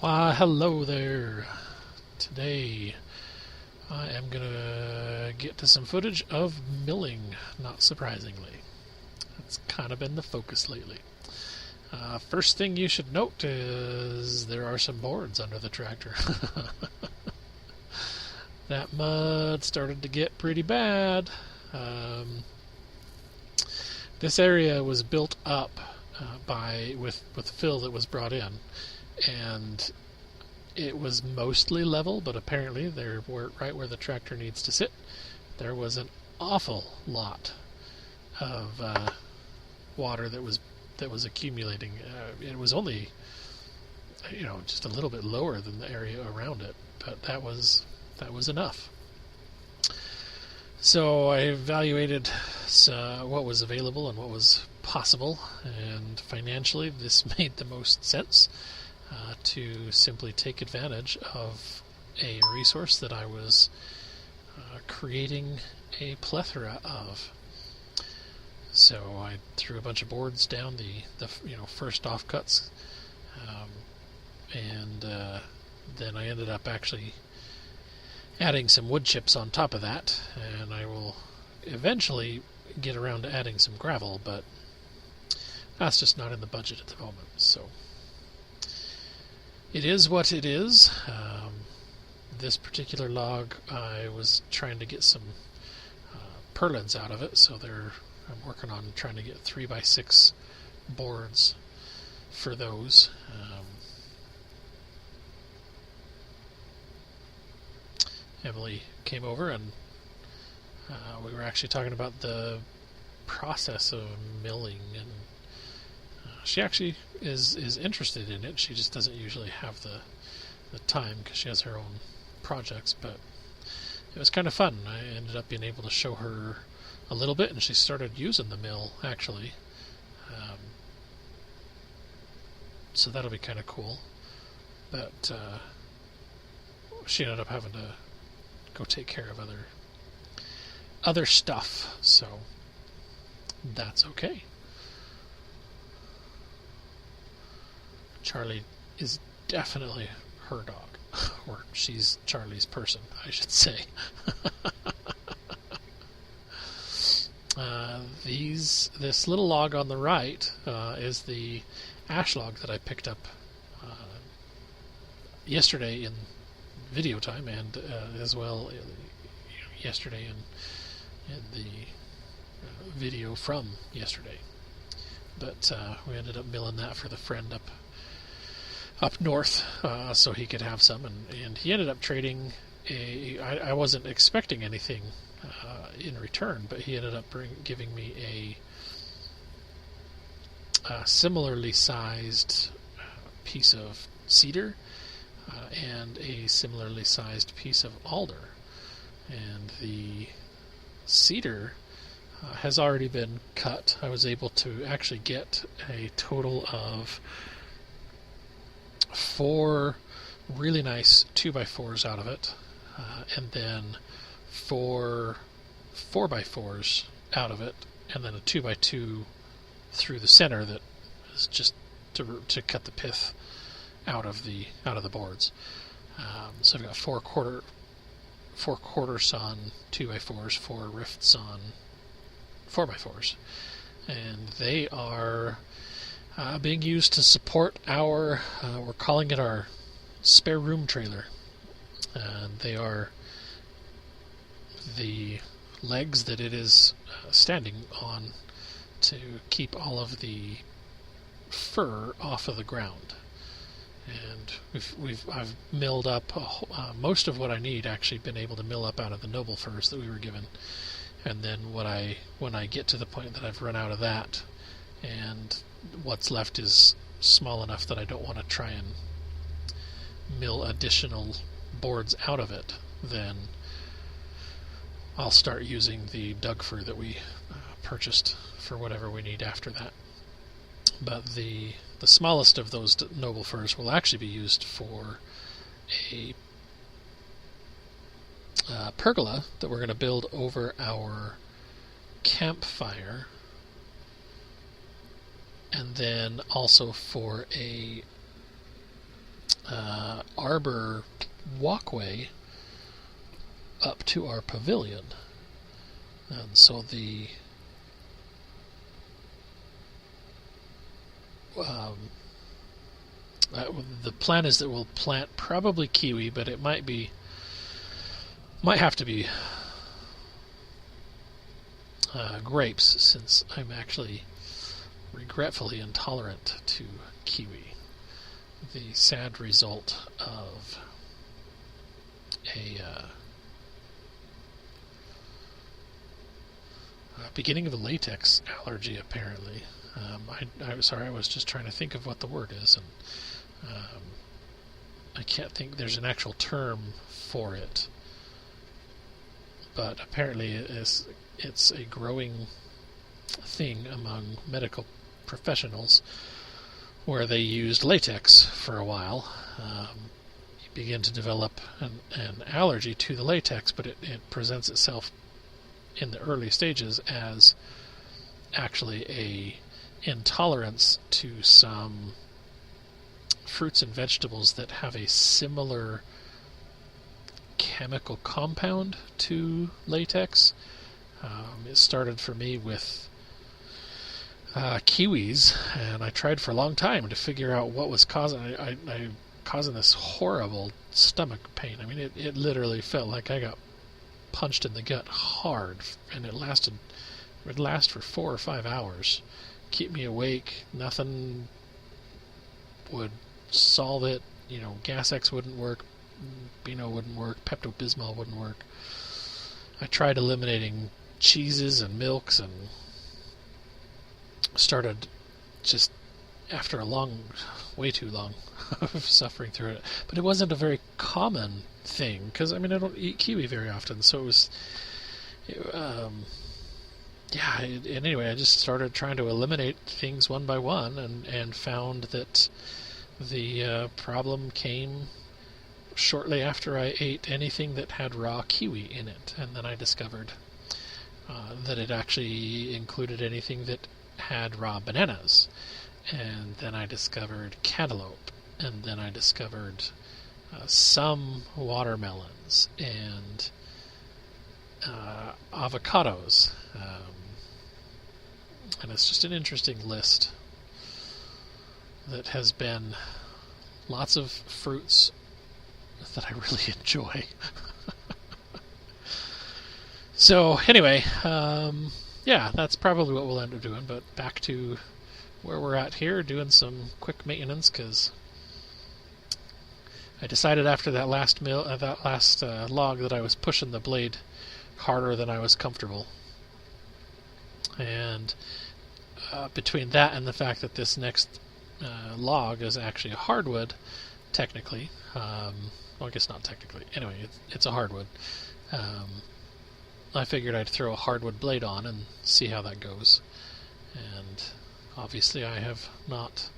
Why, hello there. Today I am going to get to some footage of milling, not surprisingly. That's kind of been the focus lately. First thing you should note is there are some boards under the tractor. That mud started to get pretty bad. This area was built up with fill that was brought in, and it was mostly level, but apparently there were right where the tractor needs to sit. There was an awful lot of water that was accumulating. It was only just a little bit lower than the area around it, but that was enough. So I evaluated what was available and what was possible, and financially this made the most sense to simply take advantage of a resource that I was creating a plethora of. So I threw a bunch of boards down the first offcuts, and then I ended up actually adding some wood chips on top of that, and I will eventually get around to adding some gravel, but that's just not in the budget at the moment. So it is what it is. This particular log, I was trying to get some purlins out of it, so I'm working on trying to get 3x6 boards for those. Emily came over, and we were actually talking about the process of milling, and she actually is interested in it. She just doesn't usually have the time because she has her own projects, but it was kind of fun. I ended up being able to show her a little bit, and she started using the mill actually. So that'll be kind of cool. But she ended up having to go take care of other stuff, so that's okay. Charlie is definitely her dog, or she's Charlie's person, I should say. This little log on the right is the ash log that I picked up yesterday in video time, and as well yesterday in the video from yesterday. But we ended up milling that for the friend up north, so he could have some, and he ended up trading I wasn't expecting anything in return, but he ended up giving me a similarly sized piece of cedar and a similarly sized piece of alder. And the cedar has already been cut. I was able to actually get a total of 4 really nice 2x4s out of it, and then 4 4x4s out of it, and then a 2x2 through the center that is just to cut the pith out of the boards. So I've got 4 quarter sawn 2x4s, 4 rift sawn 4x4s, and they are being used to support our we're calling it our spare room trailer, and they are the legs that it is standing on to keep all of the fur off of the ground. And I've milled up most of what I need. Actually, been able to mill up out of the noble firs that we were given, and then when I get to the point that I've run out of that, and what's left is small enough that I don't want to try and mill additional boards out of it, then I'll start using the Doug fir that we purchased for whatever we need after that. But the smallest of those noble firs will actually be used for a pergola that we're going to build over our campfire, and then also for a arbor walkway up to our pavilion. And so the plan is that we'll plant probably kiwi, but it might have to be grapes, since I'm actually regretfully intolerant to kiwi. The sad result of a beginning of a latex allergy, apparently. I'm sorry, I was just trying to think of what the word is, and I can't think. There's an actual term for it, but apparently it's a growing thing among medical professionals, where they used latex for a while. You begin to develop an allergy to the latex, but it presents itself in the early stages as actually a intolerance to some fruits and vegetables that have a similar chemical compound to latex. It started for me with kiwis, and I tried for a long time to figure out what was causing causing this horrible stomach pain. I mean, it literally felt like I got punched in the gut hard, and it would last for 4 or 5 hours. Keep me awake. Nothing would solve it. Gas-X wouldn't work, Beano wouldn't work, Pepto-Bismol wouldn't work. I tried eliminating cheeses and milks, and started just after way too long of suffering through it. But it wasn't a very common thing, because I don't eat kiwi very often, so it was and anyway, I just started trying to eliminate things one by one, and found that the problem came shortly after I ate anything that had raw kiwi in it. And then I discovered that it actually included anything that had raw bananas, and then I discovered cantaloupe, and then I discovered some watermelons and avocados, and it's just an interesting list that has been lots of fruits that I really enjoy. So anyway, that's probably what we'll end up doing, but back to where we're at here, doing some quick maintenance, because I decided after that last log that I was pushing the blade harder than I was comfortable. And between that and the fact that this next log is actually a hardwood, technically, well, I guess not technically, anyway, it's a hardwood, I figured I'd throw a hardwood blade on and see how that goes. And obviously I have not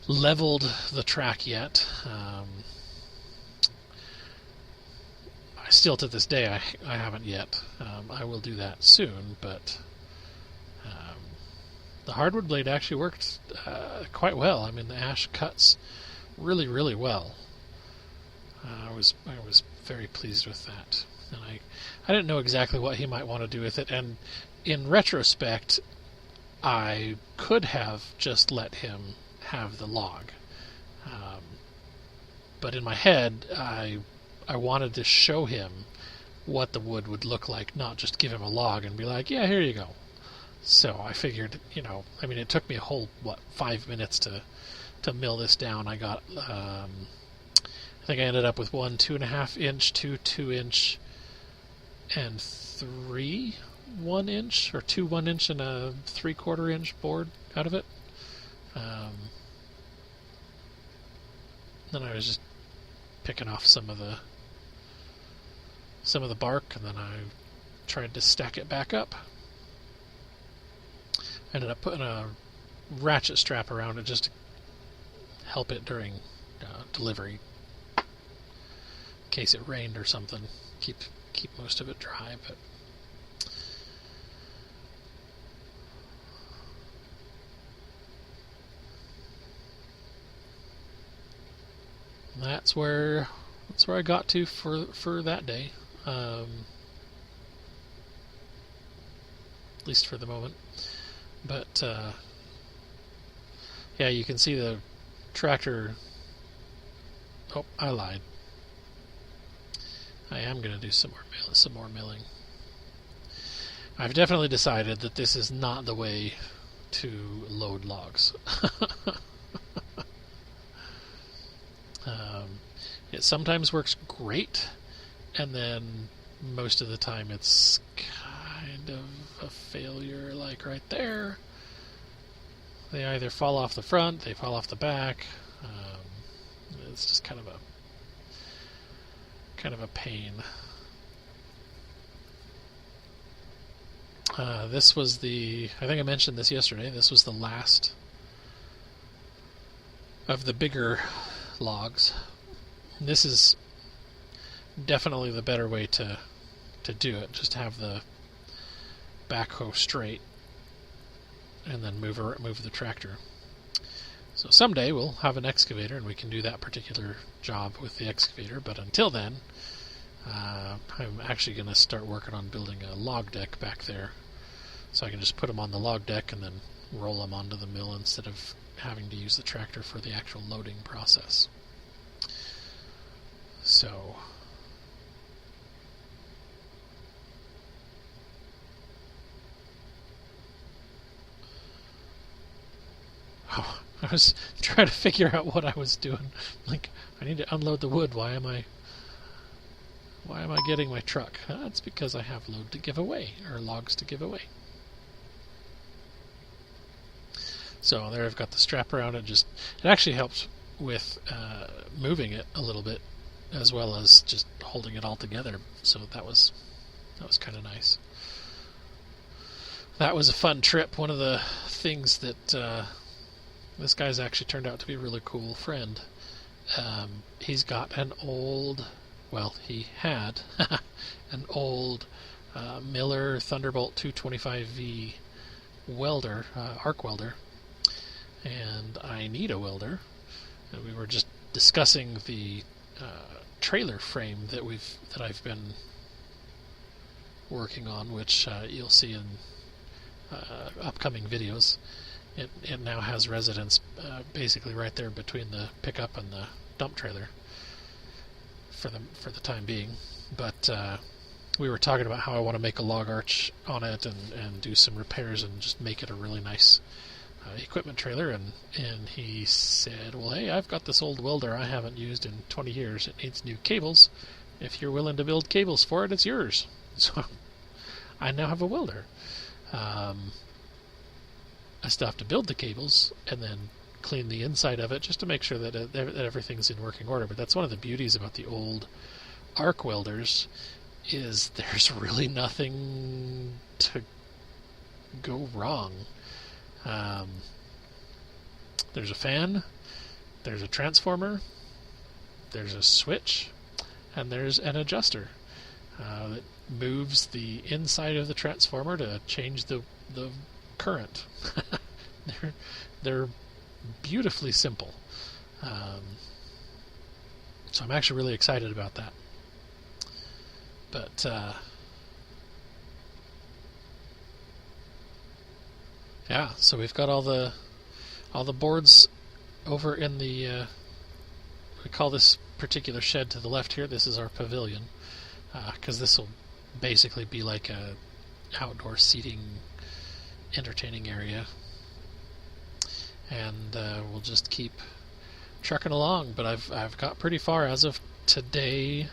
leveled the track yet. I still, to this day, I haven't yet. I will do that soon, but the hardwood blade actually worked quite well. I mean, the ash cuts really, really well. I was very pleased with that, and I didn't know exactly what he might want to do with it. And in retrospect, I could have just let him have the log, but in my head, I wanted to show him what the wood would look like, not just give him a log and be like, yeah, here you go. So I figured, it took me a whole 5 minutes to mill this down. I got I think I ended up with 1 2.5 inch, 2 2-inch, and 3 1-inch, or 2 1-inch and a 3/4 inch board out of it. Then I was just picking off some of the bark, and then I tried to stack it back up. I ended up putting a ratchet strap around it just to help it during delivery, in case it rained or something. Keep most of it dry, but that's where I got to for that day, at least for the moment. But yeah, you can see the tractor. Oh, I lied. I am going to do some more milling. I've definitely decided that this is not the way to load logs. It sometimes works great, and then most of the time it's kind of a failure, like right there. They either fall off the front, they fall off the back. It's just kind of a pain. This was I think I mentioned this yesterday, this was the last of the bigger logs. This is definitely the better way to do it. Just have the backhoe straight and then move the tractor. So someday we'll have an excavator and we can do that particular job with the excavator, but until then I'm actually going to start working on building a log deck back there, so I can just put them on the log deck and then roll them onto the mill instead of having to use the tractor for the actual loading process. So I was trying to figure out what I was doing. Like, I need to unload the wood. Why am I getting my truck? That's because I have load to give away, or logs to give away. So there I've got the strap around it. It actually helps with moving it a little bit, as well as just holding it all together. So that was kind of nice. That was a fun trip. One of the things that this guy's actually turned out to be a really cool friend. He's got he had an old Miller Thunderbolt 225V welder, arc welder, and I need a welder. And we were just discussing the trailer frame that I've been working on, which you'll see in upcoming videos. It now has residence basically right there between the pickup and the dump trailer for the time being. But we were talking about how I want to make a log arch on it and do some repairs and just make it a really nice equipment trailer. And he said, well, hey, I've got this old welder I haven't used in 20 years. It needs new cables. If you're willing to build cables for it, it's yours. So I now have a welder. I still have to build the cables and then clean the inside of it just to make sure that everything's in working order. But that's one of the beauties about the old arc welders, is there's really nothing to go wrong. There's a fan, there's a transformer, there's a switch, and there's an adjuster that moves the inside of the transformer to change the current. They're beautifully simple. So I'm actually really excited about that. But yeah, so we've got all the boards over in the we call this particular shed to the left here, this is our pavilion, because this will basically be like a outdoor seating entertaining area, and we'll just keep trucking along. But I've got pretty far. As of today,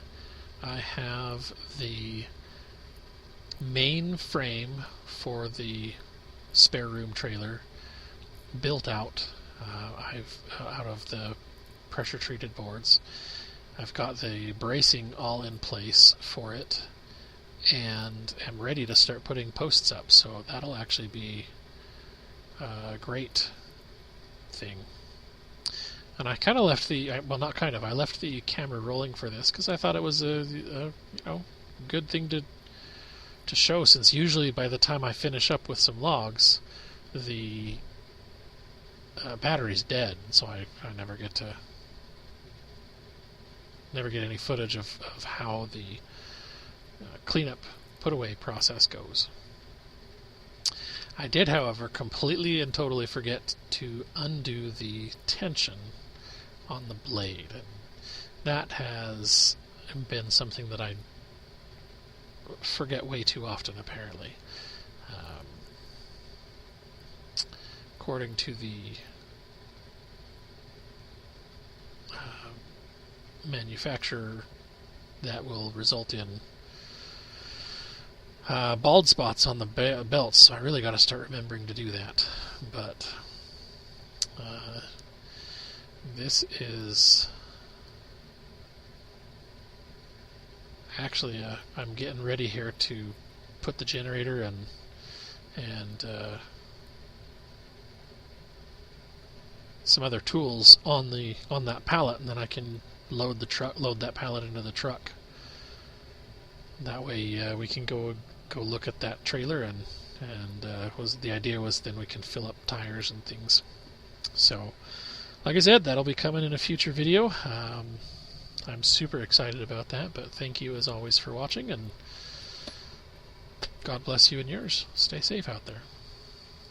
I have the main frame for the spare room trailer built out. I've out of the pressure treated boards. I've got the bracing all in place for it, and am ready to start putting posts up. So that'll actually be a great thing. And I kind of left I left the camera rolling for this because I thought it was a good thing to show, since usually by the time I finish up with some logs, the battery's dead, so I never get to never get any footage of how the cleanup put away process goes. I did, however, completely and totally forget to undo the tension on the blade. And that has been something that I forget way too often, apparently. According to the manufacturer, that will result in bald spots on the belts, so I really got to start remembering to do that. But this is actually I'm getting ready here to put the generator and some other tools on that pallet, and then I can load that pallet into the truck. That way we can go look at that trailer, and the idea was then we can fill up tires and things. So, like I said, that'll be coming in a future video. I'm super excited about that, but thank you as always for watching, and God bless you and yours. Stay safe out there.